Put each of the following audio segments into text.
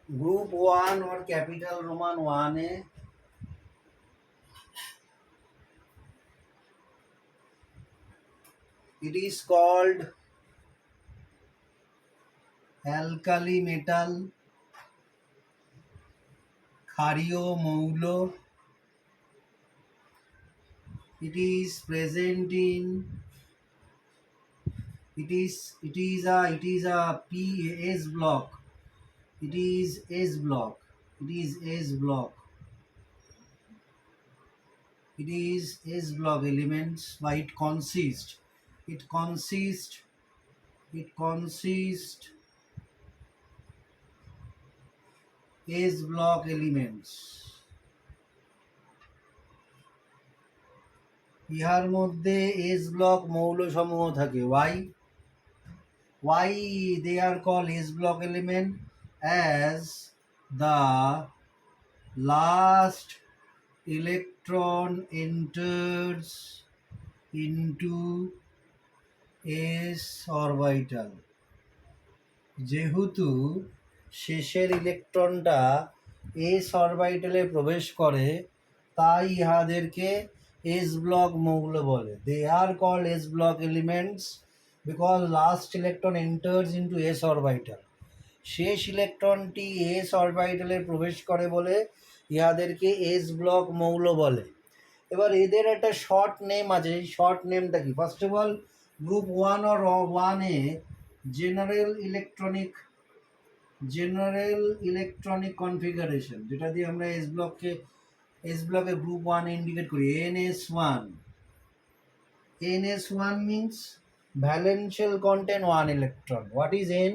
Group one और capital Roman one है। It is called alkali metal, ক্ষারীয় মৌল। It is present in it is a S block. It is S block. It is S block. It is S block elements. But it consists S block elements. ইহার মধ্যে S block মৌলসমূহ থাকে। Why they are called S block element? As the last electron enters into S orbital. যেহেতু শেষের ইলেকট্রনটা S অরবিটালে প্রবেশ করে, তাই ইহাদেরকে S block মৌল বলে। They are called s block elements because last electron enters into s orbital. শেষ ইলেকট্রনটি S অরবিটালে প্রবেশ করে বলে ইহাদেরকে এস ব্লক মৌল বলে। এবার এদের একটা শর্ট নেম আছে, সেই শর্ট নেমটা কি? First of all, group one or ওয়ানে জেনারেল ইলেকট্রনিক কনফিগারেশন, যেটা দিয়ে আমরা এস ব্লকে গ্রুপ ওয়ান ইন্ডিকেট করি, NS1 means valential content 1 electron. What is N?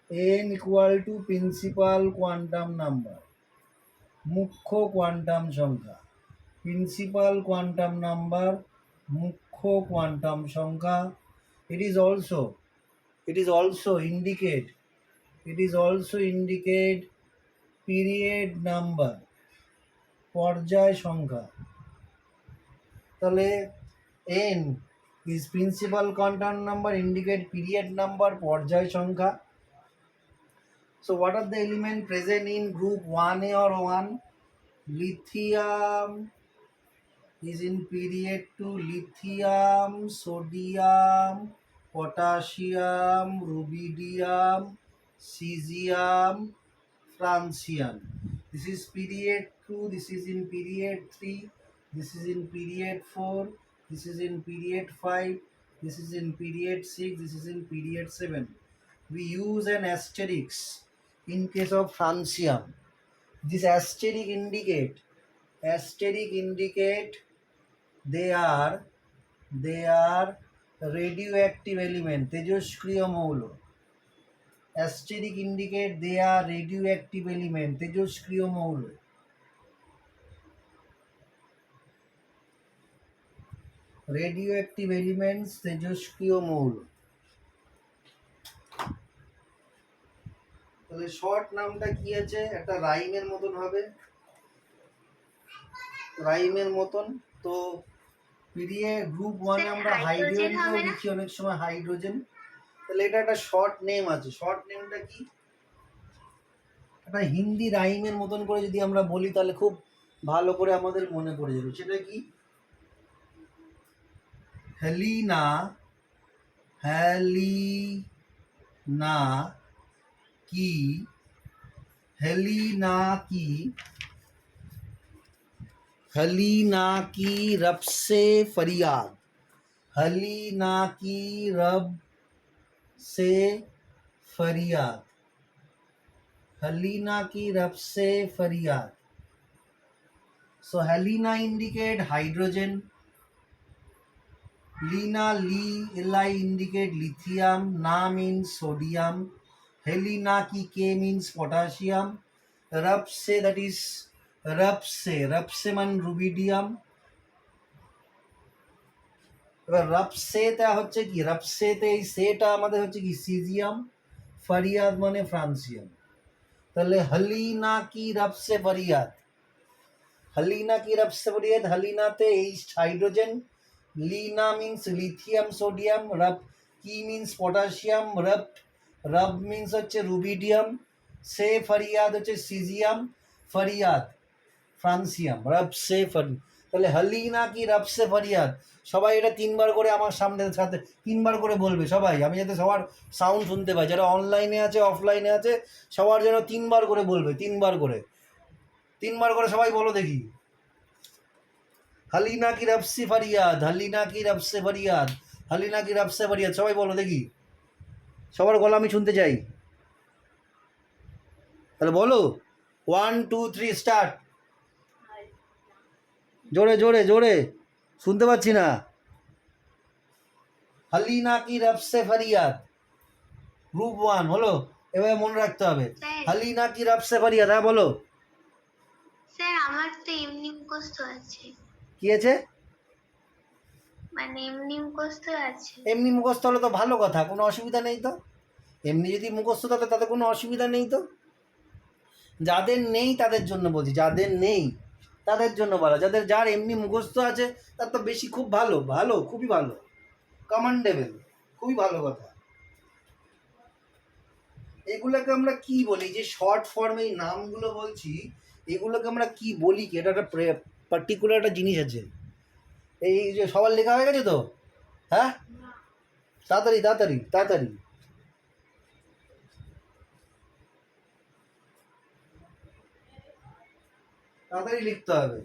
N equal to principal quantum number, মুখ্য কোয়ান্টাম সংখ্যা। প্রিন্সিপাল কোয়ান্টাম নাম্বার, মুখ্য quantum সংখ্যা। It is also indicate period number, পর্যায় সংখ্যা। তাহলে N is principal quantum number, indicate period number, পর্যায় সংখ্যা। So what are the elements present in group 1A or 1? Lithium is in period 2, lithium, sodium, potassium, rubidium, cesium, francium. This is period 2, this is in period 3, this is in period 4, this is in period 5, this is in period 6, this is in period 7. We use an asterisk in case of francium. This asterisk indicate they are radioactive element, তেজস্ক্রিয় মৌল। asterisk indicate they are radioactive element, তেজস্ক্রিয় মৌল। radioactive elements, তেজস্ক্রিয় মৌল। তাহলে short নামটা কি আছে? একটা রাইমের মতন হবে, তো পিরিয়ড গ্রুপ ওয়ানে আমরা হাইড্রোজেনকেও লিখি অনেক সময় হাইড্রোজেন। তাহলে এটা একটা শর্ট নেম আছে। শর্ট নেমটা কি? একটা হিন্দি রাইমের মতন করে যদি আমরা বলি তাহলে খুব ভালো করে আমাদের মনে পড়ে যাবে। সেটা কি? হেলিনা की रब से फरियाद, हलीना की रब से फरियाद। So Helena indicate hydrogen, Lina Li indicate lithium, Na means sodium, Helena ki K means potassium, Rab se that is Rab se man rubidium। এবার রাবসেটা হচ্ছে কি? রাবসেতে এই সেটা আমাদের হচ্ছে কি সিজিয়াম, ফারিয়াদ মানে ফ্রান্সিয়াম। তাহলে হলিনা কি রবসে ফরিয়াদ, হলিনাতে এইচ হাইড্রোজেন, লিনা মিন্স লিথিয়াম সোডিয়াম, রব কি মিন্স পটাশিয়াম, রব মিন্স হচ্ছে রুবিডিয়াম, সে ফরিয়াদ হচ্ছে সিজিয়াম, ফরিয়াদ ফ্রান্সিয়াম, রব সে ফরি, তাহলে হালিনা কি রব সে ফরিয়াদ। সবাই এটা তিনবার করে আমার সামনে সাথে তিনবার করে বলবে সবাই, আমি যাতে সবার সাউন্ড শুনতে পাই, যারা অনলাইনে আছে অফলাইনে আছে সবার যেন তিনবার করে বলবে, তিনবার করে, তিনবার করে সবাই বলো দেখি। হালিনা কি রব সে ফরিয়াদ, হালিনা কি রব সে ফরিয়াদ, হালিনা কি রব সে ফরিয়াদ, সবাই বলো দেখি, সবার গলা আমি শুনতে চাই। তাহলে বলো, 1 2 3 স্টার্ট। জোরে জোরে জোরে, শুনতে পাচ্ছি না। হালিনা কি রব সে ফরিয়াদ, গ্রুপ 1 হলো, এভাবে মনে রাখতে হবে। হালিনা কি রব সে ফরিয়াদ, হ্যাঁ বলো। স্যার আমার তো এমনি মুখস্থ আছে। কি আছে? মানে এমনি মুখস্থ আছে। এমনি মুখস্থ হলে তো ভালো কথা, কোনো অসুবিধা নেই তো। এমনি যদি মুখস্থ থাকে তাতে কোনো অসুবিধা নেই তো। যাদের নেই তাদের জন্য বলছি, যাদের নেই তাদের জন্য বলা, যাদের যার এমনি মুখস্থ আছে তার তো বেশি, খুব ভালো, ভালো খুবই ভালো, কমান্ডেবল, খুবই ভালো কথা। এগুলোকে আমরা কি বলি, যে শর্ট ফর্মে এই নামগুলো বলছি, এগুলোকে আমরা কি বলি, কি এটা একটা পার্টিকুলার একটা জিনিস আছে। এই যে সবার লেখা হয়ে গেছে তো, হ্যাঁ তাড়াতাড়ি তাড়াতাড়ি তাড়াতাড়ি, তাড়াতাড়ি লিখতে হবে।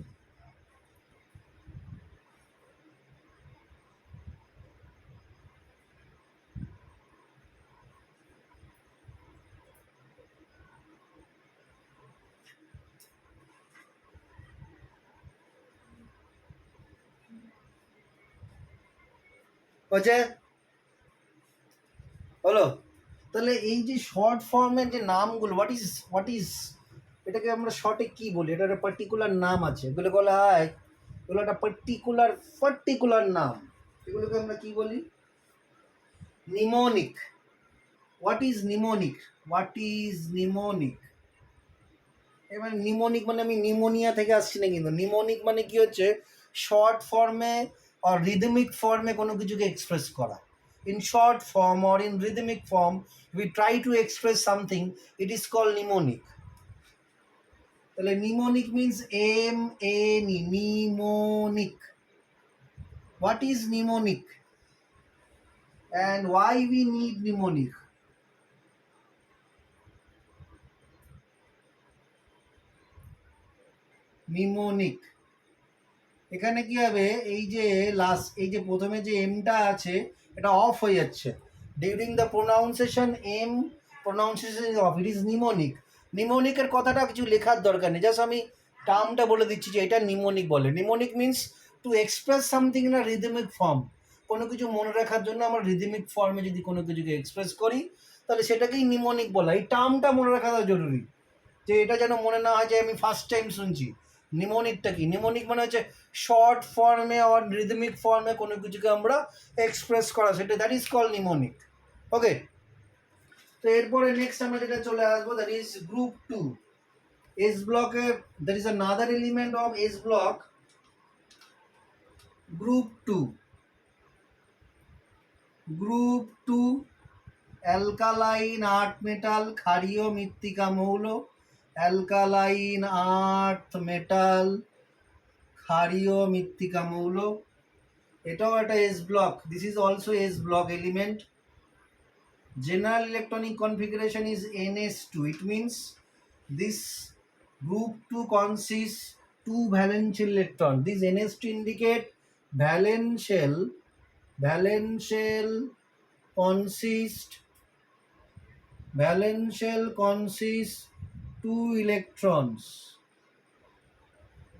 হচ্ছে হলো, তাহলে এই যে শর্ট ফর্মের যে নামগুলো, হোয়াট ইজ এটাকে আমরা শর্টে কি বলি, এটা একটা পার্টিকুলার নাম আছে, এগুলো বলা হয়, এগুলো একটা পার্টিকুলার নাম, এগুলোকে আমরা কি বলি, mnemonic. What is mnemonic, what is mnemonic. এবার নিমোনিক মানে আমি নিমোনিয়া থেকে আসছি না, কিন্তু নিমোনিক মানে কি হচ্ছে, শর্ট ফর্মে আর রিদমিক ফর্মে কোনো কিছুকে এক্সপ্রেস করা। In short form or in rhythmic form, we try to express something, it is called mnemonic. তাহলে mnemonic means M-A-N-E, mnemonic. What is mnemonic and why we need mnemonic? Mnemonic, এখানে কি হবে, এই যে লাস্ট, এই যে প্রথমে যে এমটা আছে এটা অফ হয়ে যাচ্ছে during the pronunciation, M pronunciation is off, it is mnemonic. নিমোনিকের কথাটা কিছু লেখার দরকার নেই, জাস্ট আমি টার্মটা বলে দিচ্ছি যে এটা নিমোনিক বলে। Mnemonic means to express something in a rhythmic form, কোনো কিছু মনে রাখার জন্য আমরা রিদমিক ফর্মে যদি কোনো কিছুকে এক্সপ্রেস করি তাহলে সেটাকেই নিমোনিক বলা। এই টার্মটা মনে রাখাটা জরুরি, যে এটা যেন মনে না হয় যে আমি ফার্স্ট টাইম শুনছি। নিমোনিকটা কি, নিমোনিক মানে হচ্ছে শর্ট ফর্মে আর রিদমিক ফর্মে কোনো কিছুকে আমরা এক্সপ্রেস করা, সেটা that is call mnemonic. Okay, তো এরপরে নেক্সট আমরা যেটা চলে আসবো, দ্যাট ইজ গ্রুপ 2 এস ব্লকের, that is another element of s block, group 2। Group 2 alkaline earth metal ক্ষারীয় মৃত্তিকা মৌল, অ্যালকালাইন আর্থ মেটাল ক্ষারীয় মৃত্তিকা মৌল, এটাও একটা S block, this is also S block element. General electronic configuration is NS2, it means this group 2 consists 2 valence electron, this NS2 indicate valence consists 2 electrons,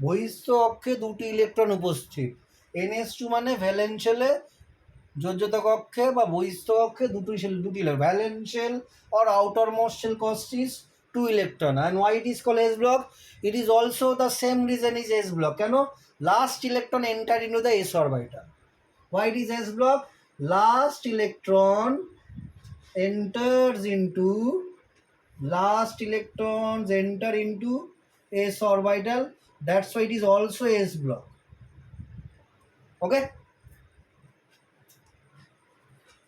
বহিস্থ অক্ষে দুটি ইলেকট্রন উপস্থিত। NS2 মানে ভ্যালেন্সিয়ালে যোজ্যতা কক্ষে বা বহিস্থ কক্ষে দুটি ভ্যালেন্সিয়াল or outermost shell consists 2 electron, and why it is called S block, it is also the same reason is S block, কেন, last electron enter into the S orbital. Why it is S block, last electrons enter into S orbital, that's why it is also S block. Okay,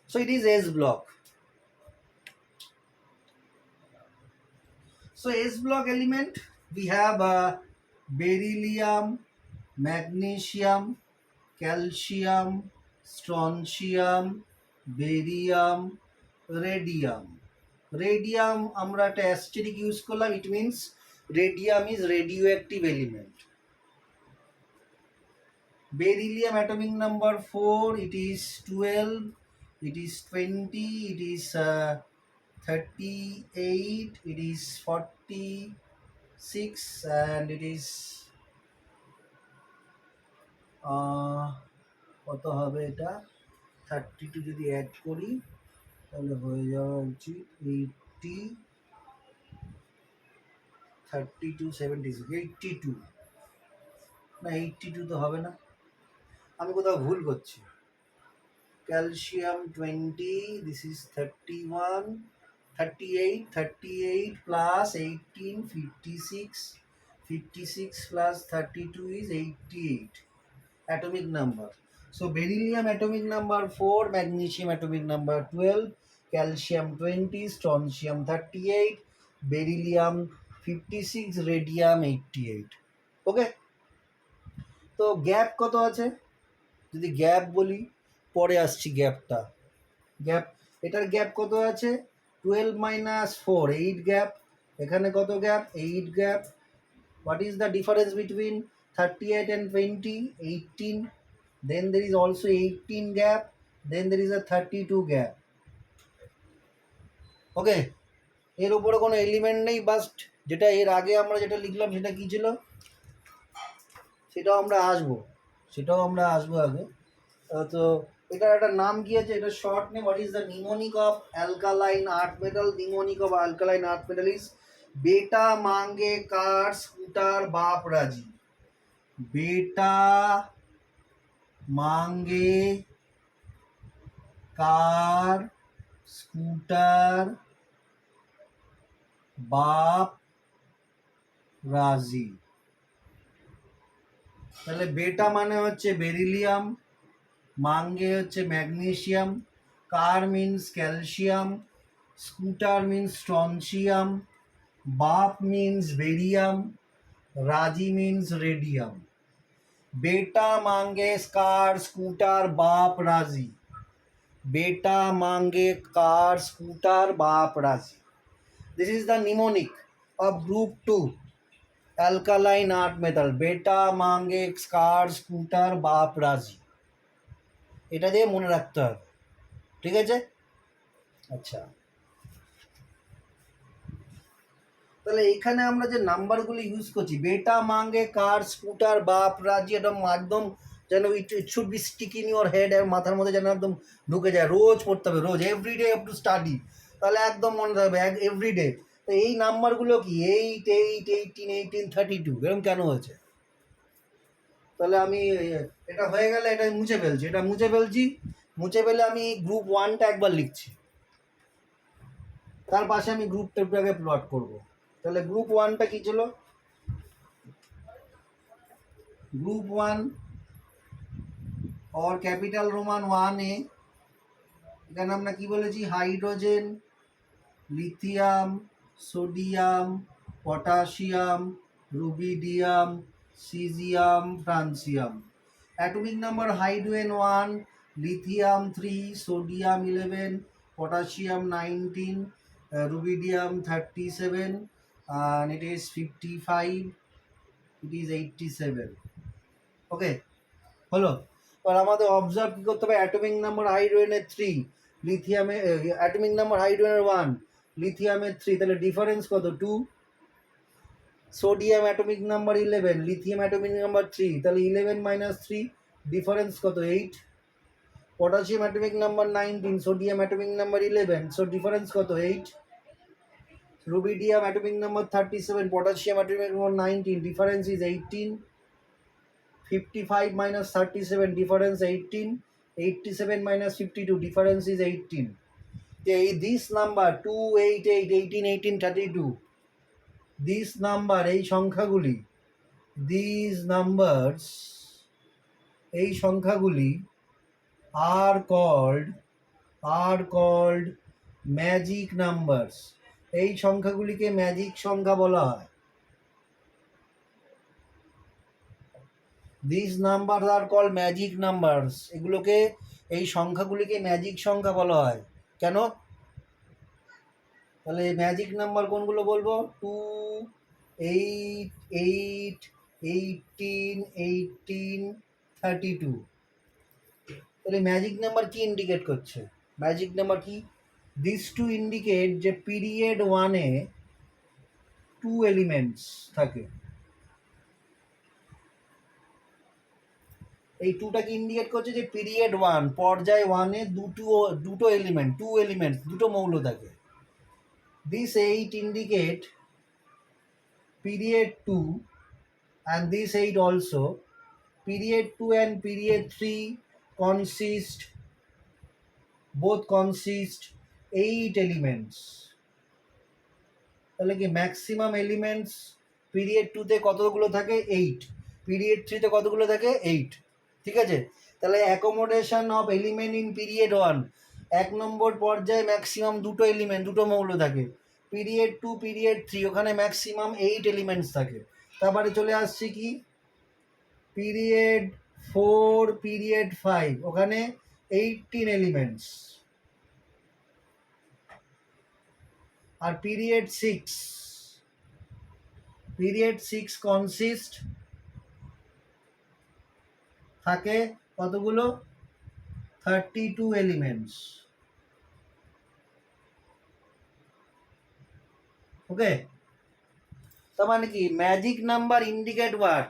so it is S block. So S block element, we have beryllium, magnesium, calcium, strontium, barium, radium. Radium আমরা একটা অ্যাস্টেরিক use করলাম, it means radium is radioactive element. Beryllium atomic number 4, it is 12, it is 20, it is 38, it is 46, and it is কত হবে এটা 32 যদি add করি তাহলে হয়ে যাওয়া উচিত 80, 32, 76, 82, না 82 তো হবে না, আমি কোথাও ভুল করছি। Calcium 20, this is 31, 38 plus 18, 56, 56 plus 32 is 88 atomic number. So beryllium atomic number 4, magnesium atomic number 12, calcium 20, strontium 38, beryllium 56, radium 88. ওকে, তো গ্যাপ কত আছে, যদি গ্যাপ বলি পরে আসছি গ্যাপটা। গ্যাপ, এটার গ্যাপ কত আছে 12 minus 4, 8 গ্যাপ। এখানে কত gap 8 gap. What is the difference between 38 and 20? 18. Then there is also 18 gap, then there is a 32 gap. ওকে, এর উপরে কোনো এলিমেন্ট নেই, বাস্ট যেটা এর আগে আমরা যেটা লিখলাম সেটা কি ছিল সেটাও আমরা আসবো আগে। তো এটার একটা নাম কি আছে, এটা short name, what is the mnemonic of alkaline earth metal? Mnemonic of alkaline earth metal is বেটা মাঙ্গে কার স্কুটার বাপ রাজি। বেটা মাঙ্গে কার স্কুটার বাপ রাজি। তাহলে বেটা মানে হচ্ছে বেরিলিয়াম, মাঙ্গে হচ্ছে magnesium, car means calcium, scooter means strontium, বাপ মিন্স বেরিয়াম, রাজি মিন্স রেডিয়াম। बेटा मांगे कार स्कूटर बाप राजी। बेटा मांगे कार स्कूटर बाप राजी। This is the mnemonic of group 2 alkaline earth metal. बेटा मांगे कार स्कूटर बाप राजी, এটা দিয়ে মনে রাখতে হবে, ঠিক আছে? আচ্ছা, তাহলে এখানে আমরা যে নাম্বারগুলো ইউজ করছি, বেটা মাঙ্গে কার স্কুটার বাপ রাজি, একদম যেন it should be stick in your head, আর মাথার মধ্যে যেন একদম ঢুকে যায়, রোজ পড়তে হবে, রোজ এভরিডে হ্যাভ টু স্টাডি, তাহলে একদম মনে থাকবে এভরিডে। তো এই নাম্বারগুলো কি 8, 8, 18, 18, 32 এরকম কেন হয়েছে? তাহলে আমি এটা হয়ে গেলে এটা মুছে ফেলছি, মুছে ফেলে আমি গ্রুপ 1টা একবার লিখছি, তার পাশে আমি গ্রুপ 2টাকে প্লট করবো। তাহলে গ্রুপ 1টা কি ছিল? গ্রুপ 1 और ক্যাপিটাল রোমান 1A, এখানে আমরা কি বলেছি, hydrogen, lithium, sodium, potassium, rubidium, caesium, francium. Atomic number hydrogen 1, lithium 3, sodium 11, potassium 19, rubidium 37, and it is 55, it is 87. ওকে, হলো। এবার আমাদের অবজার্ভ কী করতে হবে, অ্যাটমিক নাম্বার হাইড্রোজেনের 3, লিথিয়ামে অ্যাটমিক নাম্বার হাইড্রোজেনের 1, লিথিয়ামের 3, তাহলে ডিফারেন্স কত 2। Sodium atomic number 11, lithium atomic number 3, তাহলে 11 minus 3, ডিফারেন্স কত 8। potassium atomic number 19, sodium atomic number 11, so difference কত 8। rubidium atomic number 37, potassium atomic number 19, difference is 18। 55 minus 37, difference 18। 87 minus 52, difference is 18। this number 2, 8, 8, 18, 18, 32, this number এই সংখ্যাগুলি, these numbers এই সংখ্যাগুলি are called magic numbers। এই সংখ্যাগুলিকে magic সংখ্যা বলা হয়। This number are call magic numbers. এগুলোকে, এই সংখ্যাগুলিকে ম্যাজিক সংখ্যা বলা হয়। কেন? তাহলে ম্যাজিক নাম্বার কোনগুলো বলবো? 2, 8, 8, 18, 18, 32। তাহলে ম্যাজিক নাম্বার কি ইন্ডিকেট করছে? ম্যাজিক নাম্বার কি? দিস টু ইন্ডিকেট যে পিরিয়ড 1-এ 2 এলিমেন্টস থাকে। এই 2টা কি ইন্ডিকেট করছে? যে পিরিয়ড 1, পর্যায় 1-এ দুটো এলিমেন্ট, 2 এলিমেন্টস, দুটো মৌল থাকে। This 8 indicate period 2, and this 8 also. Period 2 and period 3 both consist 8 elements. তাহলে কি ম্যাক্সিমাম এলিমেন্টস পিরিয়ড 2-তে কতগুলো থাকে? 8। পিরিয়ড 3-তে কতগুলো থাকে? 8। ঠিক আছে, তাহলে accommodation of element in period 1, 1 নম্বর পর্যায়ে ম্যাক্সিমাম দুটো এলিমেন্ট, দুটো মৌল থাকে। পিরিয়ড 2, পিরিয়ড 3 ওখানে ম্যাক্সিমাম 8 এলিমেন্টস থাকে। তারপরে চলে আসছে কি পিরিয়ড 4, পিরিয়ড 5 ওখানে 18 এলিমেন্টস। আর পিরিয়ড 6 কনসিস্ট থাকে কতগুলো? 32 এলিমেন্টস। ওকে, তার মানে কি magic number indicate what?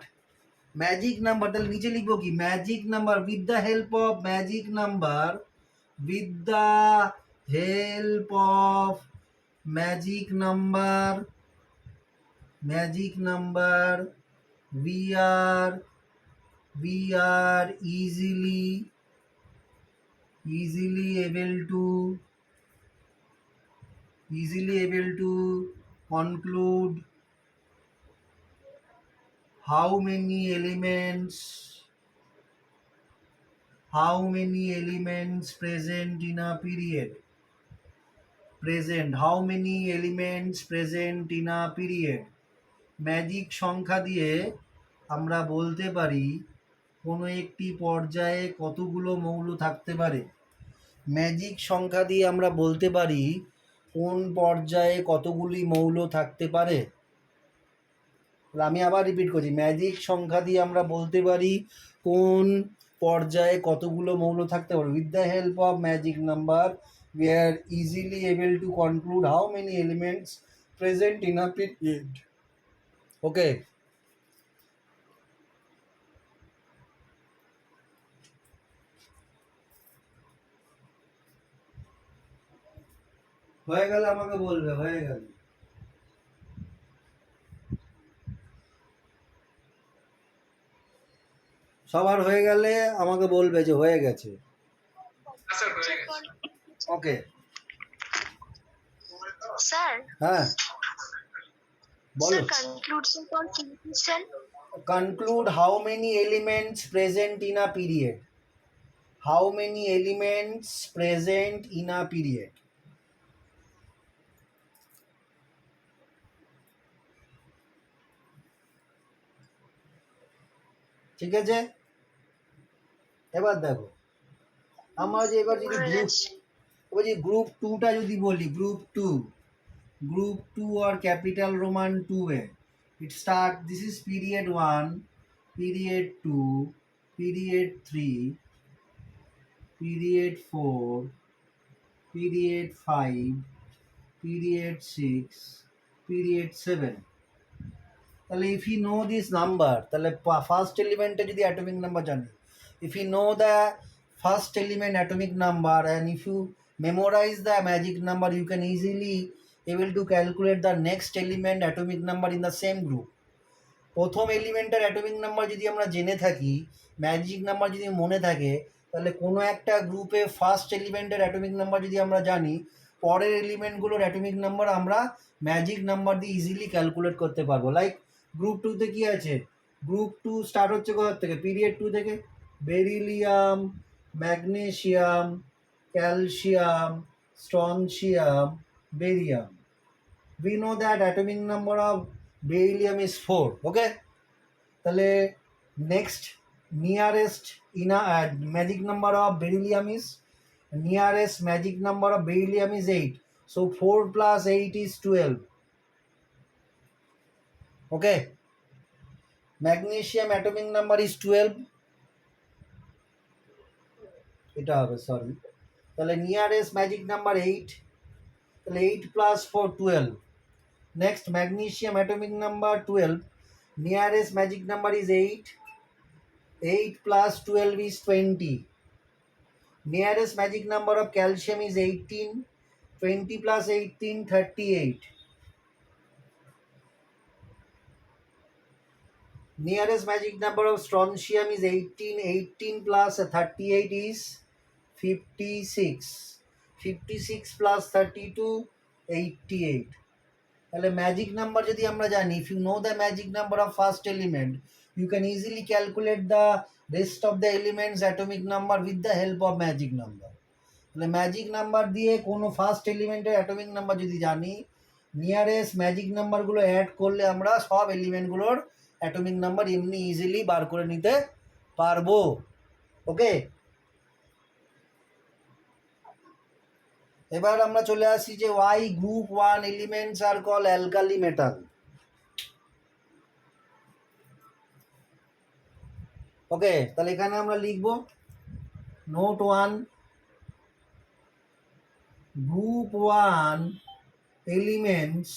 Magic number, তাহলে নিচে লিখবো কি? Magic number, with the help of magic number, with the help of magic number, we are easily able to conclude how many elements present in a period. Magic সংখ্যা দিয়ে আমরা বলতে পারি কোনো একটি পর্যায়ে কতগুলো মৌল থাকতে পারে। ম্যাজিক সংখ্যা দিয়ে আমরা বলতে পারি কোন পর্যায়ে কতগুলি মৌল থাকতে পারে। আমি আবার রিপিট করছি, ম্যাজিক সংখ্যা দিয়ে আমরা বলতে পারি কোন পর্যায়ে কতগুলো মৌল থাকতে পারে। With the help of magic number we are easily able to conclude how many elements present in a period. Okay, হয়ে গেলে আমাকে বলবে হয়ে গেল। সবার হয়ে গেলে আমাকে বলবে যে হয়ে গেছে। ওকে স্যার, হ্যাঁ বলো। Conclude how many elements present in a period. How many elements present in a period? ঠিক আছে, এবার দেখো আমরা যে এবার যদি গ্রুপ 2টা যদি বলি, group 2 or capital Roman 2-এ it start, this is period 1, period 2, period 3, period 4, period 5, period 6, period 7. তাহলে if you know this number, তাহলে ফার্স্ট এলিমেন্টে যদি অ্যাটমিক নাম্বার জানি, if you know the first element atomic number and if you memorize the magic number, you can easily able to calculate the next element atomic number in the same group. প্রথম এলিমেন্টের atomic number যদি আমরা জেনে থাকি, magic number যদি মনে থাকে, তাহলে কোনো একটা গ্রুপে ফার্স্ট এলিমেন্টের অ্যাটমিক নাম্বার যদি আমরা জানি, পরের এলিমেন্টগুলোর অ্যাটমিক নাম্বার আমরা ম্যাজিক নাম্বার দিয়ে ইজিলি ক্যালকুলেট করতে পারবো। লাইক গ্রুপ 2-তে কী আছে? গ্রুপ 2 স্টার্ট হচ্ছে কোথার থেকে? পিরিয়ড 2 থেকে। Beryllium, magnesium, calcium, strontium, barium. We know that atomic number of beryllium is 4. Okay, তাহলে next nearest magic number of beryllium is 8. So 4 plus 8 is 12. Okay, magnesium atomic number is 12. এটা হবে sorry, তাহলে nearest magic number 8, তাহলে 8 plus 4 12. Next magnesium atomic number 12, nearest magic number is 8. 8 plus 12 is 20. Nearest magic number of calcium is 18. 20 plus 18 38. Nearest magic number of strontium is 18. 18 plus 38 is 56. 56 plus 32 88. তাহলে magic number যদি আমরা জানি, if you know the magic number of first element, you can easily calculate the rest of the elements atomic number with the help of magic number. তাহলে magic number দিয়ে কোনো first এলিমেন্টের atomic number যদি জানি, nearest magic নাম্বারগুলো add করলে আমরা সব এলিমেন্টগুলোর অ্যাটমিক নাম্বার এমনি ইজিলি বার করে নিতে পারবো। ওকে, এবার আমরা চলে আসি যে ওয়াই গ্রুপ 1 এলিমেন্টস আর কল অ্যালকালি মেটাল। ওকে, তাহলে এখানে আমরা লিখব note 1, group 1 elements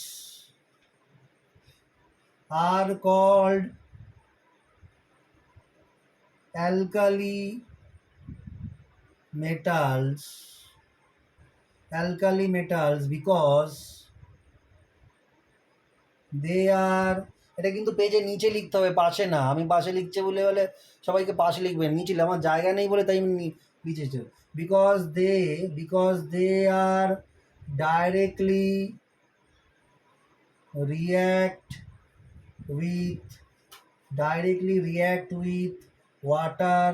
are called alkali metals because they are, এটা কিন্তু পেজের নিচে লিখতে হবে, পাশে না। আমি পাশে লিখছে বলে সবাইকে পাশে লিখবেন, নিচে আমার জায়গা নেই বলে তাই আমি লিখেছি। because they are directly react with water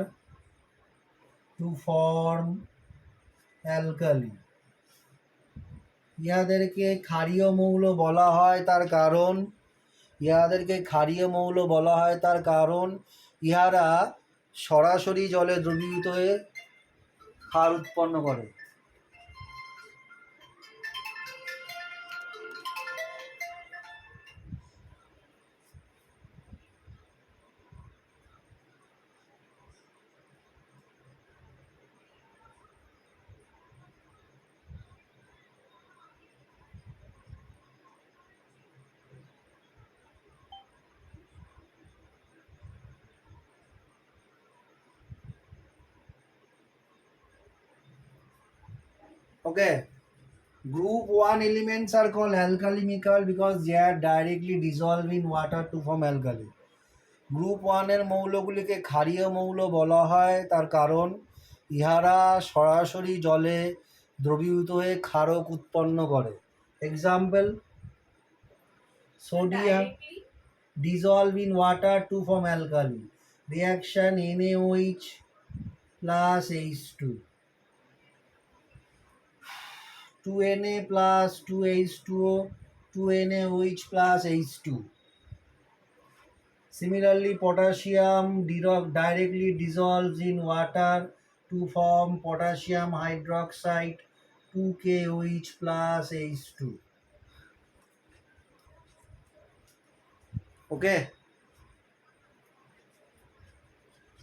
to form alkali. ইহাদেরকে ক্ষারীয় মৌল বলা হয় তার কারণ ইহারা সরাসরি জলে দ্রবীভূত হয়ে ক্ষার উৎপন্ন করে। Okay, group 1 elements are called alkalimical because they are directly dissolved in water to form alkali. Group 1 এর মৌলগুলিকে ক্ষারীয় মৌল বলা হয় তার কারণ ইহারা সরাসরি জলে দ্রবীভূত হয়ে ক্ষারক উৎপন্ন করে। Example, sodium dissolve in water to form alkali. Reaction NaOH plus H2. 2Na plus 2H2O, 2NaOH plus H2. Similarly, potassium directly dissolves in water to form potassium hydroxide, 2KOH plus H2. ওকে,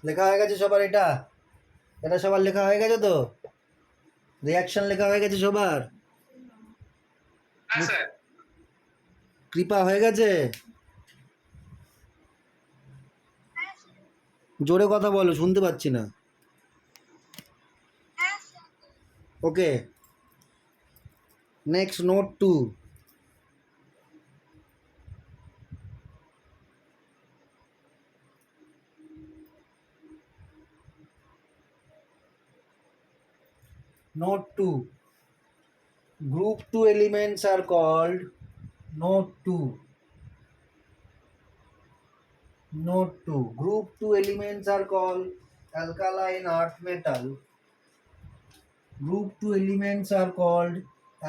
লেখা হয়ে গেছে সবার? এটা সবার লেখা হয়ে গেছে তো? রিয়াকশন লেখা হয়ে গেছে সবার? কৃপা হয়ে গেছে? জোরে কথা বলো, শুনতে পাচ্ছি না। ওকে, next note 2, Note 2, group 2 elements are called Note 2, group 2 elements are called alkaline earth metal. Group 2 elements are called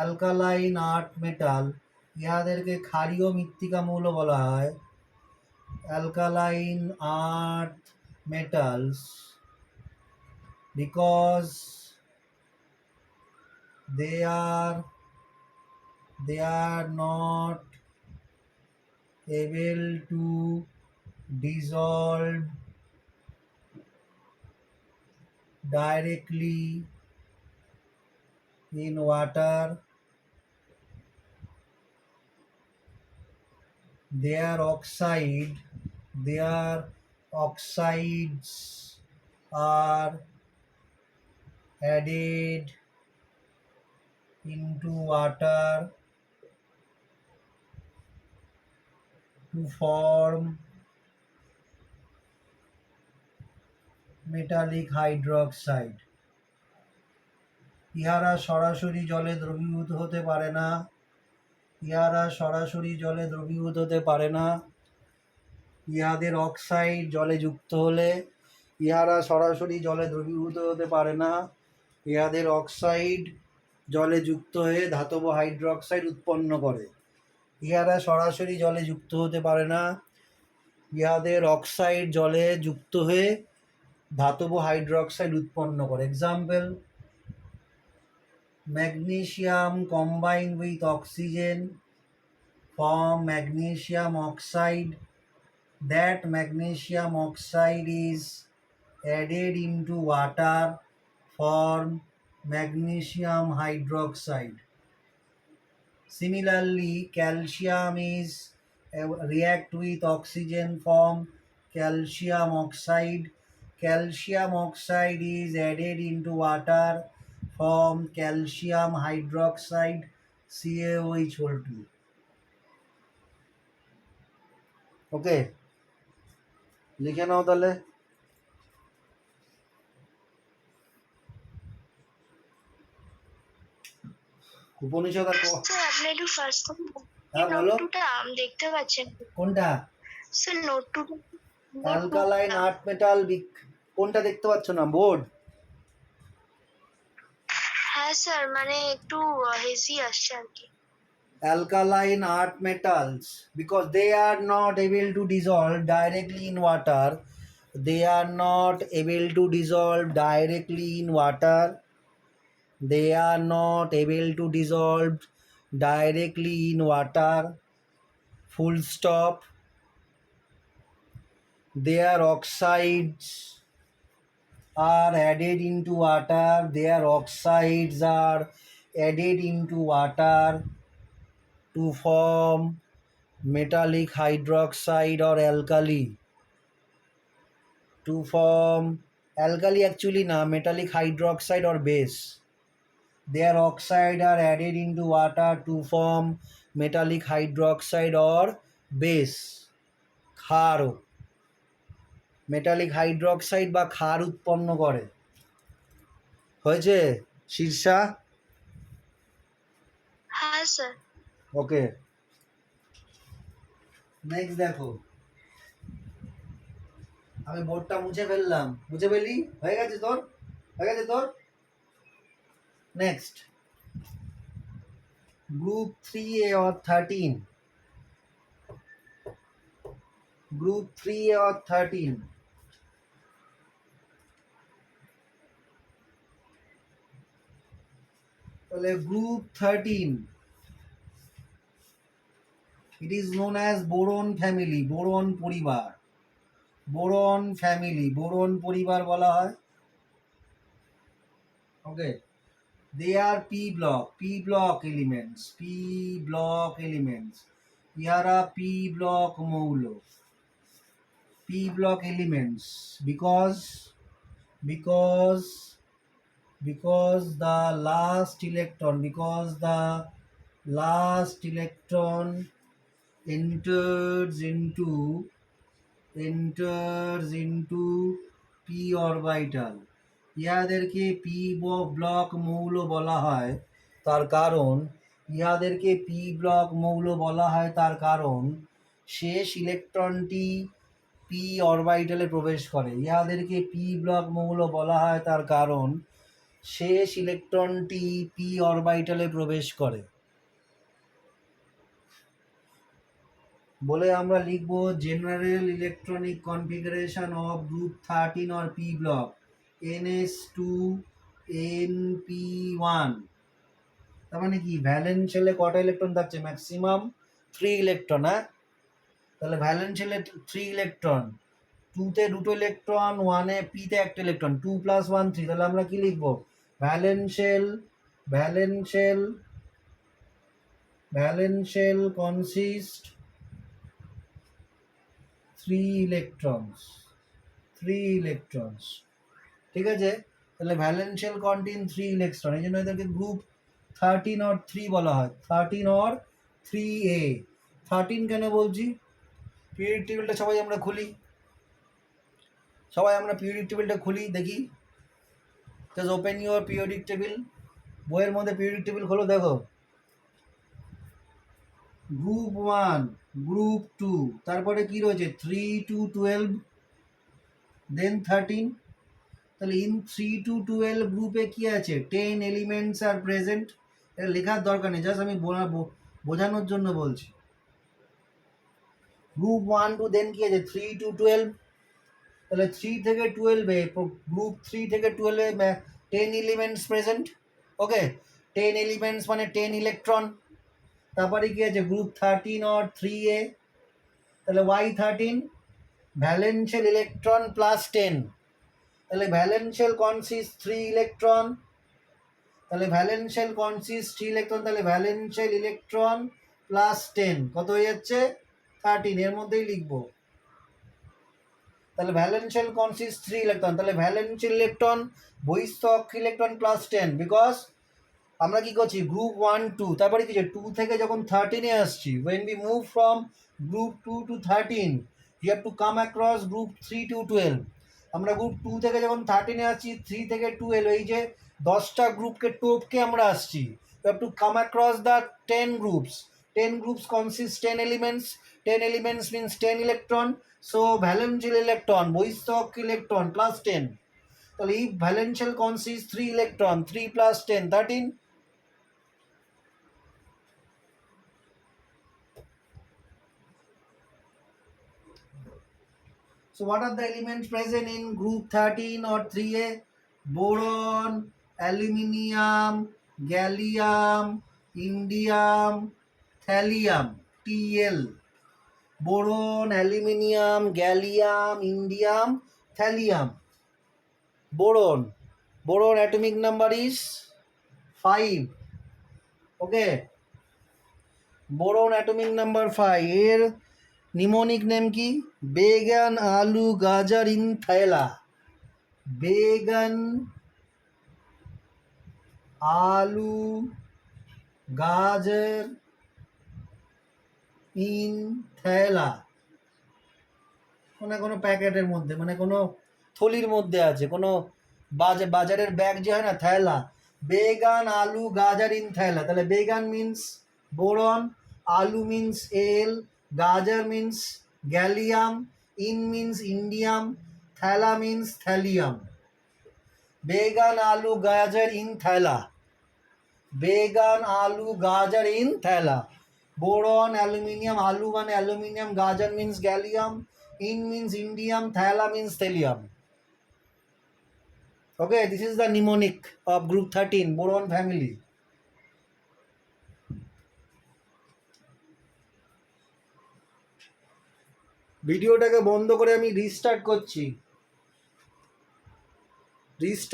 alkaline earth metal. ইহাদেরকে ক্ষারীয় মৃত্তিকা মৌল বলা হয়। Alkaline earth metals because they are not able to dissolve directly in water. Their oxides are added into water to form metallic hydroxide. ইহারা সরাসরি জলে দ্রবীভূত হতে পারে না। ইহাদের অক্সাইড জলে যুক্ত হলে ইহারা সরাসরি জলে দ্রবীভূত হতে পারে না। ইহাদের অক্সাইড জলে যুক্ত হয়ে ধাতব হাইড্রোক্সাইড উৎপন্ন করে। ইহারা সরাসরি জলে যুক্ত হতে পারে না। ইহাদের অক্সাইড জলে যুক্ত হয়ে ধাতব হাইড্রোক্সাইড উৎপন্ন করে। Example: magnesium combined with oxygen form magnesium oxide. That magnesium oxide is added into water form magnesium hydroxide. Similarly, calcium is react with oxygen form calcium oxide. Calcium oxide is added into water form calcium hydroxide CaOH2. ওকে, লিখে নাও তাহলে। উপনিষদ আর sir আপনি একটু first হ্যাঁ বলো। নোটটা দেখতে পাচ্ছেন? কোনটা? স্যার নোটটা অ্যালকালাইন আর্থ মেটাল কোনটা দেখতে পাচ্ছ না? বোর্ড? হ্যাঁ স্যার, মানে একটু হেজি আসছে আর কি। Alkaline earth metals, because they are not able to dissolve directly in water. They are not able to dissolve directly in water. They are not able to dissolve directly in water. Full stop. Their oxides are added into water. Their oxides are added into water to form metallic hydroxide or alkali. To form alkali actually na, metallic hydroxide or base. Their oxide are added into water to form metallic hydroxide or base. ক্ষার, metallic hydroxide বা ক্ষার উৎপন্ন করে। হয়েছে শীর্ষা? হ্যাঁ sir. ওকে, next দেখো। আমি বোর্ডটা মুছে ফেললাম। মুছে ফেলি? হয়ে গেছে তোর? Next, group 3A or 13. Group 3A or 13. তাহলে group 13, it is known as boron family, boron পরিবার। boron পরিবার বলা হয়। ওকে, they are p block elements. ইহারা p block মৌল, p block elements because the last electron enters into p orbital. ইহাদেরকে p block মৌল বলা হয় তার কারণ শেষ ইলেকট্রনটি p অরবিটালে প্রবেশ করে। ইহাদেরকে p ব্লক মৌল বলা হয় তার কারণ শেষ ইলেকট্রনটি p অরবিটালে প্রবেশ করে। বলে আমরা লিখবো general electronic configuration of group 13 or P block NS2 NP1। তার মানে কি ভ্যালেন্স শেলে কটা ইলেকট্রন থাকছে? Maximum 3 electron. হ্যাঁ, তাহলে ভ্যালেন্স শেলে 3 ইলেকট্রন, 2-তে 2টো ইলেকট্রন, 1-এ P-তে একটা ইলেকট্রন, 2 + 1 3। তাহলে আমরা কি লিখবো? Valence shell consist 3 electrons. ঠিক আছে, তাহলে ভ্যালেন্স শেল কন্টেইন 3 ইলেকট্রন, এই জন্য এদেরকে গ্রুপ 13 or 3 বলা হয়, 13 or 3A। 13 কেন বলছি? পিরিয়ডিক টেবিলটা সবাই আমরা পিরিয়ডিক টেবিলটা খুলি দেখি। Just open your periodic table, বইয়ের মধ্যে পিরিয়ডিক টেবিল খোলো, দেখো গ্রুপ 1, গ্রুপ 2, তারপরে কি রয়েছে 3 to 12, দেন 13। তাহলে ইন 3 to 12 গ্রুপে কি আছে? 10 এলিমেন্টস আর প্রেজেন্ট। এটা লেখার দরকার নেই, জাস্ট আমি বোঝানোর জন্য বলছি। গ্রুপ 1 to দেন কি আছে? 3 to 12। তাহলে 3 থেকে 12-এ গ্রুপ 3 থেকে 12-এ 10 এলিমেন্টস প্রেজেন্ট। ওকে, 10 এলিমেন্টস মানে 10 ইলেকট্রন। তারপরে কি আছে? Group 13 or 3A। তাহলে Y13 ভ্যালেন্সিয়াল ইলেকট্রন প্লাস 10। তাহলে ভ্যালেন্সিয়াল কনসিস্ট 3 ইলেকট্রন। তাহলে ভ্যালেন্সিয়াল কনসিস্ট 3 ইলেকট্রন, তাহলে ভ্যালেন্সিয়াল ইলেকট্রন প্লাস 10 কত হয়ে যাচ্ছে? 13। এর মধ্যেই লিখবো। তাহলে ভ্যালেন্সিয়াল কনসিস্ট 3 ইলেকট্রন, তাহলে ভ্যালেন্সিয়াল ইলেকট্রন বহিস্থ অক্ষীয় ইলেকট্রন প্লাস 10, বিকজ আমরা কি করছি? গ্রুপ 1 2, তারপরে কি 2 থেকে যখন 13-এ আসছি, when we move from group 2 to 13 you have to come across group 3 to 12। আমরা গ্রুপ 2 থেকে যখন 13-এ আসছি, 3 থেকে 12, এই যে 10টা গ্রুপকে টপকে আমরা আসছি, you have to come across the 10 groups। 10 groups consist 10 elements, 10 elements means 10 electron, so valential electron বহিস্থ অক্ষীয় ইলেকট্রন প্লাস 10। তাহলে if valential consists 3 electron, 3 plus 10 13। So what are the elements present in group 13 or 3A? Boron, aluminium, gallium, indium, thallium, Tl। boron, aluminium, gallium, indium, thallium। boron atomic number is 5। okay, boron atomic number 5। এর mnemonic name কি? Began আলু গাজর in থাইলা। Began আলু গাজর in থাইলা, কোনো প্যাকেটের মধ্যে, মানে কোনো থলির মধ্যে আছে, কোনো বাজারের ব্যাগ যে হয় না, থাইলা। বেগান আলু গাজর ইন থাইলা। তাহলে বেগান মিন্স বোরন, আলু মিন্স এল, গাজর means gallium, in means indium, থাইলা মিন্স থ্যালিয়াম। বেগান আলু গাজর ইন থাইলা। বেগান আলু গাজর ইন থাইলা। বোরন, অ্যালুমিনিয়াম, আলু মানে অ্যালুমিনিয়াম, গাজর means gallium, in means indium, thala means thallium। okay, this is the mnemonic of group 13 boron family। ভিডিওটাকে বন্ধ করে আমি রিস্টার্ট করছি।